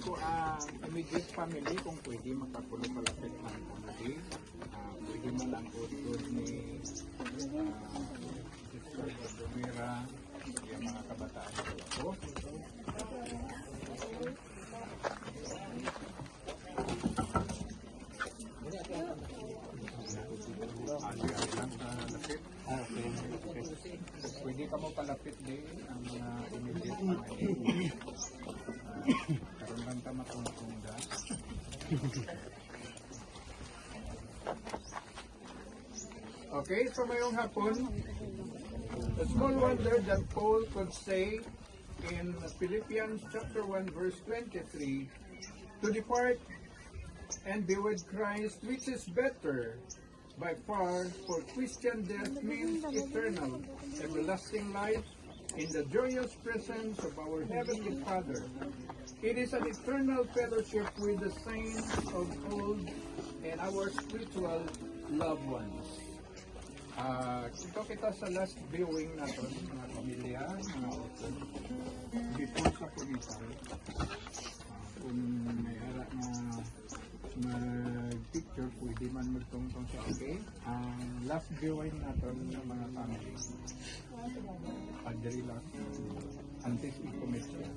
ko immediate family kung pwede makapulo palapit ng family. Pwede man ang good ni Sister Dumira, yung mga kabataan ko ako. Pwede ka mo palapit din ang mga immediate family. Karoon lang ka matungtungda. Okay, so ngayong hapon, the small wonder that Paul could say in Philippians chapter 1 verse 23, to depart and be with Christ, which is better by far, for Christian death means eternal, everlasting life in the joyous presence of our Heavenly Father. It is an eternal fellowship with the saints of old and our spiritual loved ones. Ito kita sa last viewing natin, mga pamilya, mga open, before sa punisal. Kung may harap na mag-picture, pwede man magtungtong sa okay. Ang last viewing natin ng mga family. Pagdari lang. Antes i-commit siya.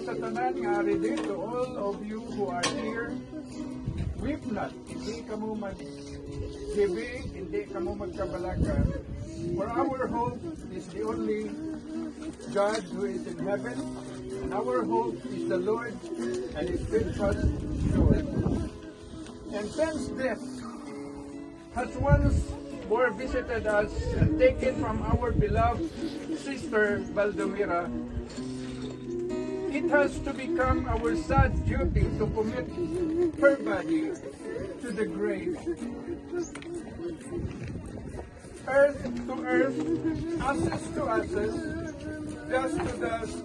Sa tanan nga rin to all of you who are here, weep not, hindi ka mo mag-gibi, hindi ka mo magkabalakan, for our hope is the only God who is in heaven, and our hope is the Lord and His faithful Lord. And since death has once more visited us and taken from our beloved Sister Baldomira, it has to become our sad duty to commit her body to the grave. Earth to earth, ashes to ashes, dust to dust,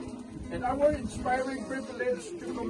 and our inspiring privilege to commit